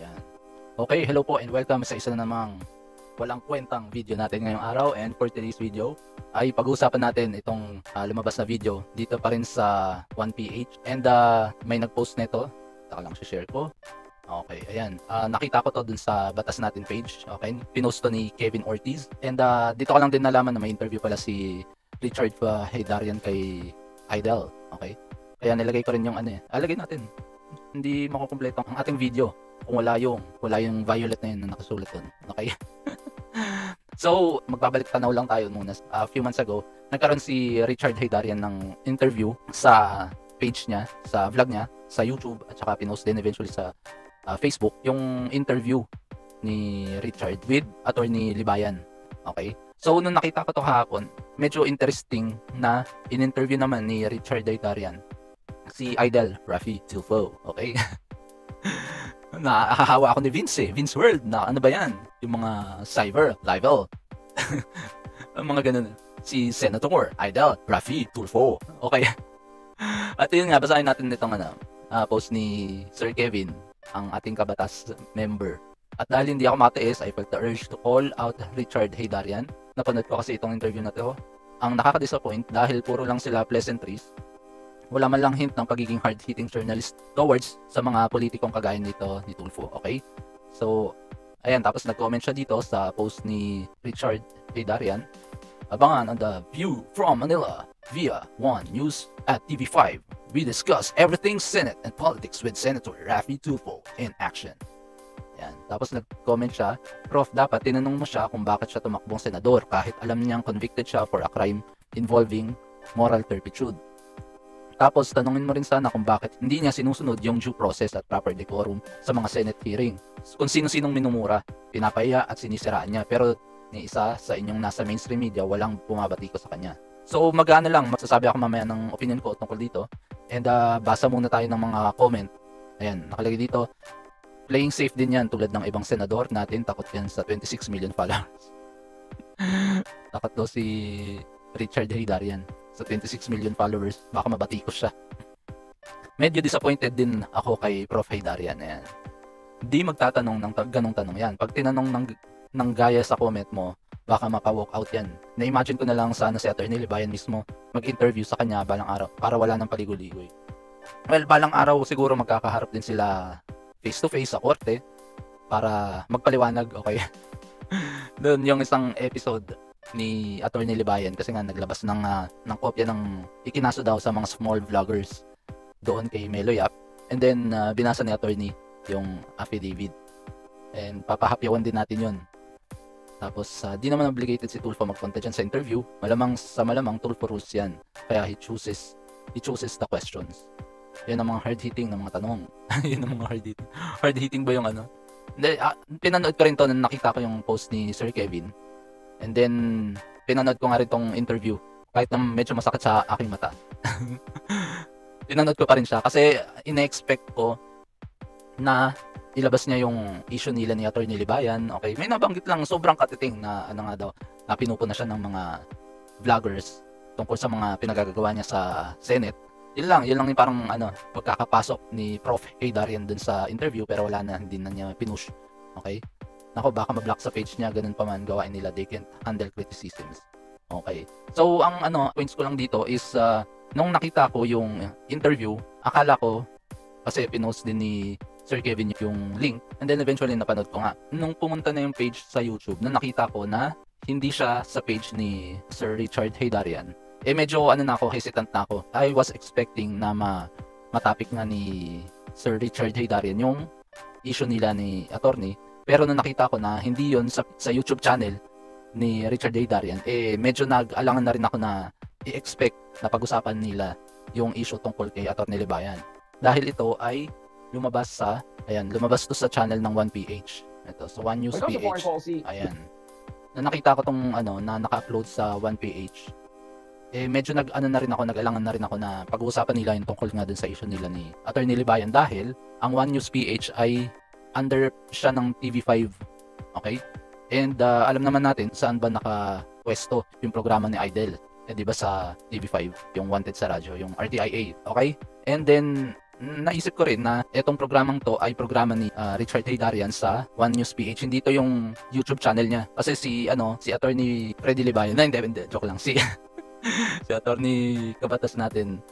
Ayan. Okay, hello po and welcome sa isa na namang walang kwentang video natin ngayong araw. And for today's video ay pag-uusapan natin itong lumabas na video dito pa rin sa 1PH. And may nag-post nito. Taka lang share ko. Okay, ayan. Nakita ko to dun sa Batas Natin page. Okay, pinost to ni Kevin Ortiz. And dito ko lang din nalaman na may interview pala si Richard Heydarian kay Idol. Okay, kaya nilagay ko rin yung ano eh. Alagay natin. Hindi makukumpleto ang ating video kung wala yung violet na yun na nakasulat dun. Okay. So, magbabalik tanaw lang tayo muna. A few months ago, nagkaroon si Richard Heydarian ng interview sa page niya, sa vlog niya, sa YouTube, at saka pinost din eventually sa Facebook, yung interview ni Richard with Attorney Libayan. Okay? So, nung nakita ko to kahapon, medyo interesting na in-interview naman ni Richard Heydarian si Idol Raffy Tulfo. Okay? Nahahawa ako ni Vince World na ano ba yan? Yung mga cyber, libel. Mga ganun. Si Senator Idol Raffy Tulfo. Okay. At yun nga, basahin natin nitong post ni Sir Kevin, ang ating kabatas member. At dahil hindi ako matiis, I felt the urge to call out Richard Heydarian. Napanood ko kasi itong interview na to. Ang nakaka-disappoint dahil puro lang sila pleasantries. Wala man lang hint ng pagiging hard-hitting journalist towards sa mga politikong kagaya nito ni Tulfo. Okay? So, ayan. Tapos nag-comment siya dito sa post ni Richard Heydarian. Abangan on The View from Manila via One News at TV5. We discuss everything Senate and politics with Senator Raffy Tulfo in action. Ayan. Tapos nag-comment siya, Prof, dapat tinanong mo siya kung bakit siya tumakbong senador kahit alam niyang convicted siya for a crime involving moral turpitude. Tapos, tanungin mo rin sana kung bakit hindi niya sinusunod yung due process at proper decorum sa mga Senate hearing. Kung sino-sinong minumura, pinapaya at sinisiraan niya. Pero, ni isa sa inyong nasa mainstream media, walang bumabati ko sa kanya. So, mag-ano lang, magsasabi ako mamaya ng opinion ko tungkol dito. And, basa muna tayo ng mga comment. Ayan, nakalagay dito. Playing safe din yan tulad ng ibang senador natin. Takot yan sa 26 million followers. Takot daw si Richard Heydarian sa 26 million followers, baka mabati ko siya. Medyo disappointed din ako kay Prof. Heydarian. Ayan. Hindi magtatanong ng ganong tanong yan. Pag tinanong ng gaya sa comment mo, baka mapa-walk out yan. Na-imagine ko na lang sana si Attorney Libayan mismo mag-interview sa kanya balang araw para wala ng paligoy-ligoy. Well, balang araw siguro magkakaharap din sila face-to-face sa korte para magpaliwanag. Okay. Doon yung isang episode ni Attorney Libayan kasi nga naglabas ng kopya ng ikinaso daw sa mga small vloggers doon kay Melo Yap, and then binasa ni Attorney yung affidavit, and papahapyawan din natin yun. Tapos di naman obligated si Tulfo magpunta dyan sa interview, malamang Tulfo rules yan, kaya he chooses the questions. Yan ang mga hard-hitting na mga tanong. Yan ang mga hard-hitting ba yung Hindi, pinanood ko rin to nung nakita ko yung post ni Sir Kevin. And then, pinanood ko nga rin tong interview. Kahit na medyo masakit sa aking mata. Pinanood ko pa rin siya. Kasi, ina-expect ko na ilabas niya yung issue nila ni Attorney Libayan. Okay, may nabanggit lang sobrang katiting na na pinupuna siya ng mga vloggers tungkol sa mga pinagagawa niya sa Senate. Yun lang yung parang pagkakapasok ni Prof. Heydarian dun sa interview, pero wala na, hindi na niya pinush. Okay? Nako, baka ma-block sa page niya, ganun pa man gawain nila, they can't handle criticisms. Okay. So, ang points ko lang dito is, nung nakita ko yung interview, akala ko, kasi pinost din ni Sir Kevin yung link, and then eventually napanood ko nga. Nung pumunta na yung page sa YouTube, nung nakita ko na hindi siya sa page ni Sir Richard Heydarian, medyo na ako, hesitant na ako. I was expecting na matapik nga ni Sir Richard Heydarian yung issue nila ni attorney. Pero nung nakita ko na hindi yon sa YouTube channel ni Richard Heydarian, medyo nag-alangan na rin ako na i-expect na pag-usapan nila yung issue tungkol kay Attorney Libayan. Dahil ito ay lumabas to sa channel ng 1PH. Ito, sa One News PH. Ayan. Na nakita ko tong na naka-upload sa 1PH. Medyo nag-alangan na rin ako na pag-uusapan nila yung tungkol nga dun sa issue nila ni Attorney Libayan dahil ang One News PH ay under siya ng TV5. Okay? And alam naman natin saan ba nakapwesto yung programa ni Idol. Di ba sa TV5, yung Wanted sa radyo, yung RTIA. Okay? And then, naisip ko rin na itong programang to ay programa ni Richard Haydarian sa One News PH. Hindi to yung YouTube channel niya. Kasi si Attorney Freddy Libayan, hindi, joke lang. Si Attorney batas natin,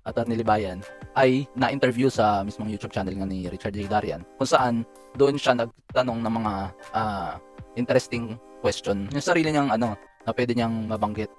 Attorney Libayan, ay na-interview sa mismong YouTube channel nga ni Richard Haydarian, kung saan doon siya nagtanong ng mga interesting question. Yung sarili niyang na pwede niyang mabanggit,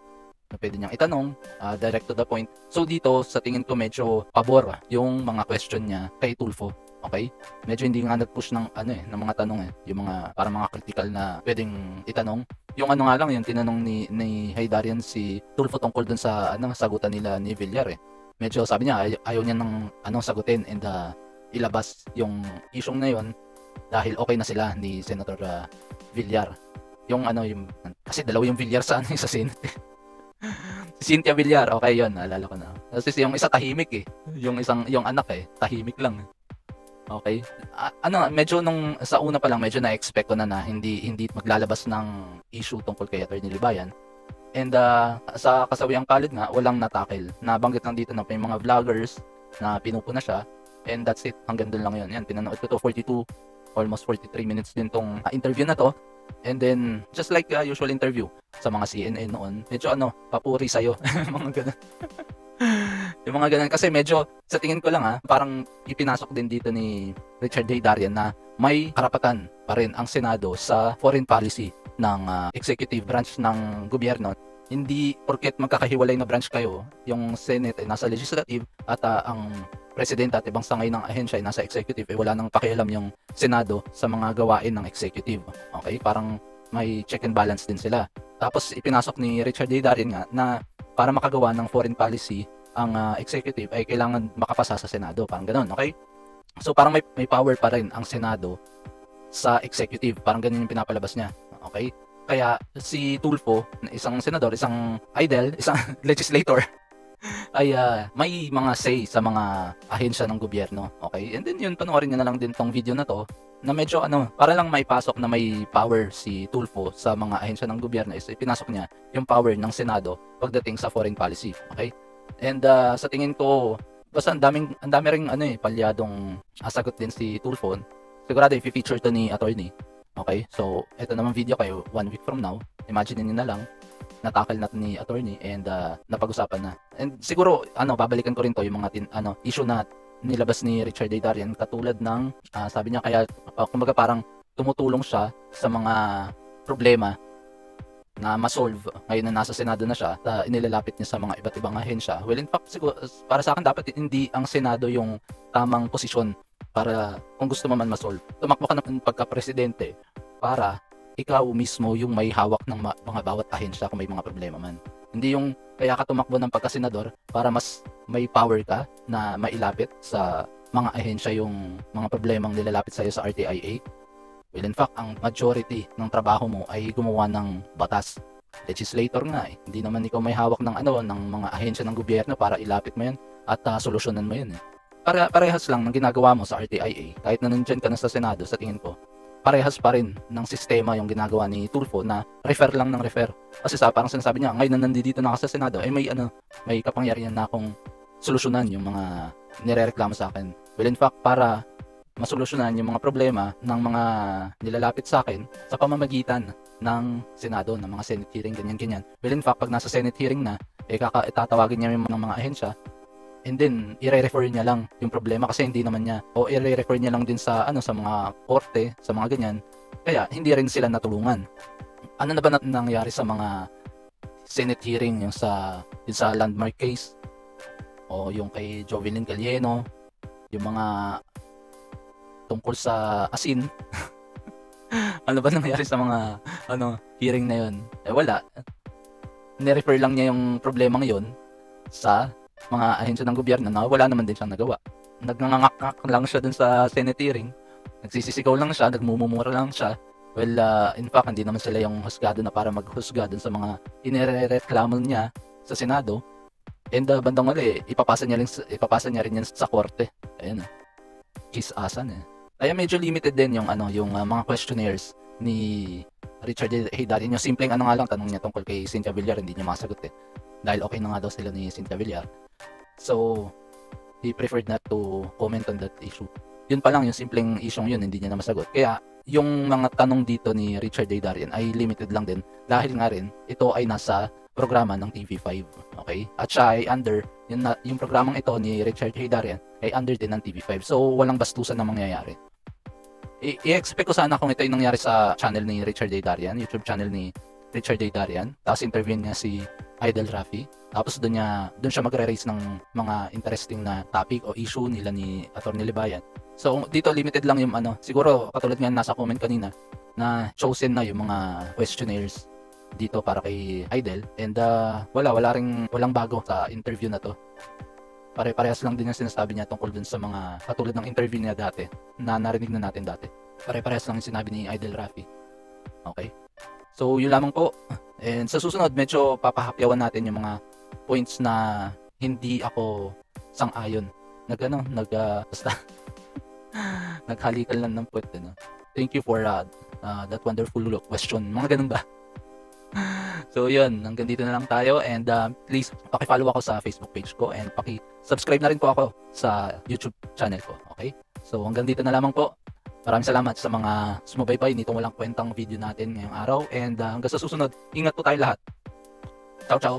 na pwede niyang itanong, direct to the point. So dito, sa tingin ko medyo pabor yung mga question niya kay Tulfo. Okay? Medyo hindi nga nag-push ng ng mga tanong yung mga para mga critical na pwedeng itanong. Yung nga lang, yung tinanong ni Haydarian si Tulfo tungkol dun sa sagutan nila ni Villar Medyo sabi niya ayaw niya ng sagutin and ilabas yung isyong na yun dahil okay na sila ni Senator Villar. Yung kasi dalawa yung Villar sa sa Senate. Si Cynthia Villar, okay yun, naalala ko na. Kasi yung isa tahimik yung anak tahimik lang. Okay. Medyo nung sa una pa lang medyo na-expect ko na hindi maglalabas ng issue tungkol kay Attorney Libayan. And sa kasawiang palad nga walang natakil. Nabanggit lang dito na may mga vloggers na pinupuna siya and that's it. Hanggang doon lang yun. Yan, pinanood ko to 42 almost 43 minutes din tong interview na to. And then just like usual interview sa mga CNN noon, medyo papuri sa'yo. Mga ganun. Yung mga ganun kasi medyo sa tingin ko lang parang ipinasok din dito ni Richard Haydarian na may karapatan pa rin ang Senado sa foreign policy ng executive branch ng gobyerno. Hindi porket magkakahiwalay na branch kayo, yung Senate ay nasa legislative at ang presidente at ibang sangay ng ahensya ay nasa executive, wala nang pakialam yung Senado sa mga gawain ng executive. Okay? Parang may check and balance din sila. Tapos ipinasok ni Richard Haydarian nga na para makagawa ng foreign policy ang executive ay kailangan makapasa sa Senado. Parang ganoon, okay? So parang may power pa rin ang Senado sa executive. Parang ganun yung pinapalabas niya. Okay? Kaya si Tulfo, isang senador, isang idol, isang legislator, ay may mga say sa mga ahensya ng gobyerno. Okay? And then yun, panoorin niyo na lang din tong video na to na medyo para lang maipasok na may power si Tulfo sa mga ahensya ng gobyerno is ipinasok niya yung power ng Senado pagdating sa foreign policy. Okay? And sa tingin ko, basta ang dami ring palyadong sagot din si Tulfo. Sigurado i-feature to ni attorney. Okay? So, ito naman video kayo 1 week from now. Imagine niyo na lang natakal natin ni attorney and napag-usapan na. And siguro babalikan ko rin to yung mga issue na nilabas ni Richard Haydarian katulad ng sabi niya kaya kumbaga parang tumutulong siya sa mga problema na ma-solve ngayon na nasa Senado na siya, inilalapit niya sa mga iba't ibang ahensya. Well, in fact, siguro, para sa akin dapat hindi ang Senado yung tamang posisyon para kung gusto mo man ma-solve. Tumakbo ka ng pagka-presidente para ikaw mismo yung may hawak ng mga bawat ahensya kung may mga problema man. Hindi yung kaya ka tumakbo ng pagka-senador para mas may power ka na mailapit sa mga ahensya yung mga problemang nilalapit sa iyo sa RTIA. Well, in fact, ang majority ng trabaho mo ay gumawa ng batas. Legislator nga Hindi naman ikaw may hawak ng ng mga ahensya ng gobyerno para ilapit mo yan at solusyonan mo yan Parehas lang ng ginagawa mo sa RTIA. Kahit na nandiyan ka na sa Senado, sa tingin ko, parehas pa rin ng sistema yung ginagawa ni Tulfo na refer lang ng refer. Kasi parang sinasabi niya, ngayon na nandito na ako sa Senado, may kapangyarihan na akong solusyonan yung mga nirereklamo sa akin. Well, in fact, para masolusyonan yung mga problema ng mga nilalapit sa akin sa pamamagitan ng Senado, ng mga Senate hearing, ganyan-ganyan. Well, in fact, pag nasa Senate hearing na, itatawagin niya yung mga ahensya and then, i-refer niya lang yung problema kasi hindi naman niya, o i-refer niya lang din sa, sa mga korte, sa mga ganyan. Kaya, hindi rin sila natulungan. Ano na ba nangyari sa mga Senate hearing, yung sa landmark case, o yung kay Jovelyn Calieno, yung mga tungkol sa asin. Ano ba nangyari sa mga hearing na yun? Wala. Ni-refer lang niya yung problemang yun sa mga ahensya ng gobyerno na wala naman din siyang nagawa. Nagngangakak lang siya dun sa Senate hearing. Nagsisisigaw lang siya, nagmumumura lang siya. Well, in fact, hindi naman sila yung husgado na para maghusga dun sa mga inirereklamo niya sa Senado. And bandang uli, ipapasa niya rin yan sa korte. Ayun kiss-asan Kaya medyo limited din yung mga questionnaires ni Richard Haydarian. Yung simpleng nga lang tanong niya tungkol kay Cynthia Villar, hindi niya masagot dahil okay na nga daw sila ni Cynthia Villar. So, he preferred not to comment on that issue. Yun pa lang, yung simpleng issue yun, hindi niya na masagot. Kaya, yung mga tanong dito ni Richard A. Darian ay limited lang din dahil nga rin, ito ay nasa programa ng TV5. Okay? At siya ay under, yung programang ito ni Richard A. Darian ay under din ng TV5. So, walang bastusan na mangyayari. I-expect ko sana kung ito yung nangyari sa channel ni Richard A. Darian, YouTube channel ni Richard A. Darian. Tapos interview niya si Idol Rafi. Tapos doon siya magre-raise ng mga interesting na topic o issue nila ni Atty. Libayan. So dito limited lang yung siguro katulad nga nasa comment kanina na chosen na yung mga questionnaires dito para kay Idol, and walang bago sa interview na to. Pare-parehas lang din yung sinasabi niya tungkol dun sa mga katulad ng interview niya dati na narinig na natin dati. Pare-parehas lang yung sinabi ni Idol Rafi. Okay? So yun lamang po. And sa susunod medyo papahapyawan natin yung mga points na hindi ako sang-ayon. Basta naghalikan lang ng puwet. Thank you for that wonderful question. Mga ganun ba? So yun, hanggang dito na lang tayo, and please paki-follow ako sa Facebook page ko and paki-subscribe na rin po ako sa YouTube channel ko. Okay? So hanggang dito na lamang po. Maraming salamat sa mga sumubaybay nitong walang kwentang video natin ngayong araw, and hanggang sa susunod, ingat po tayo lahat. Ciao, ciao.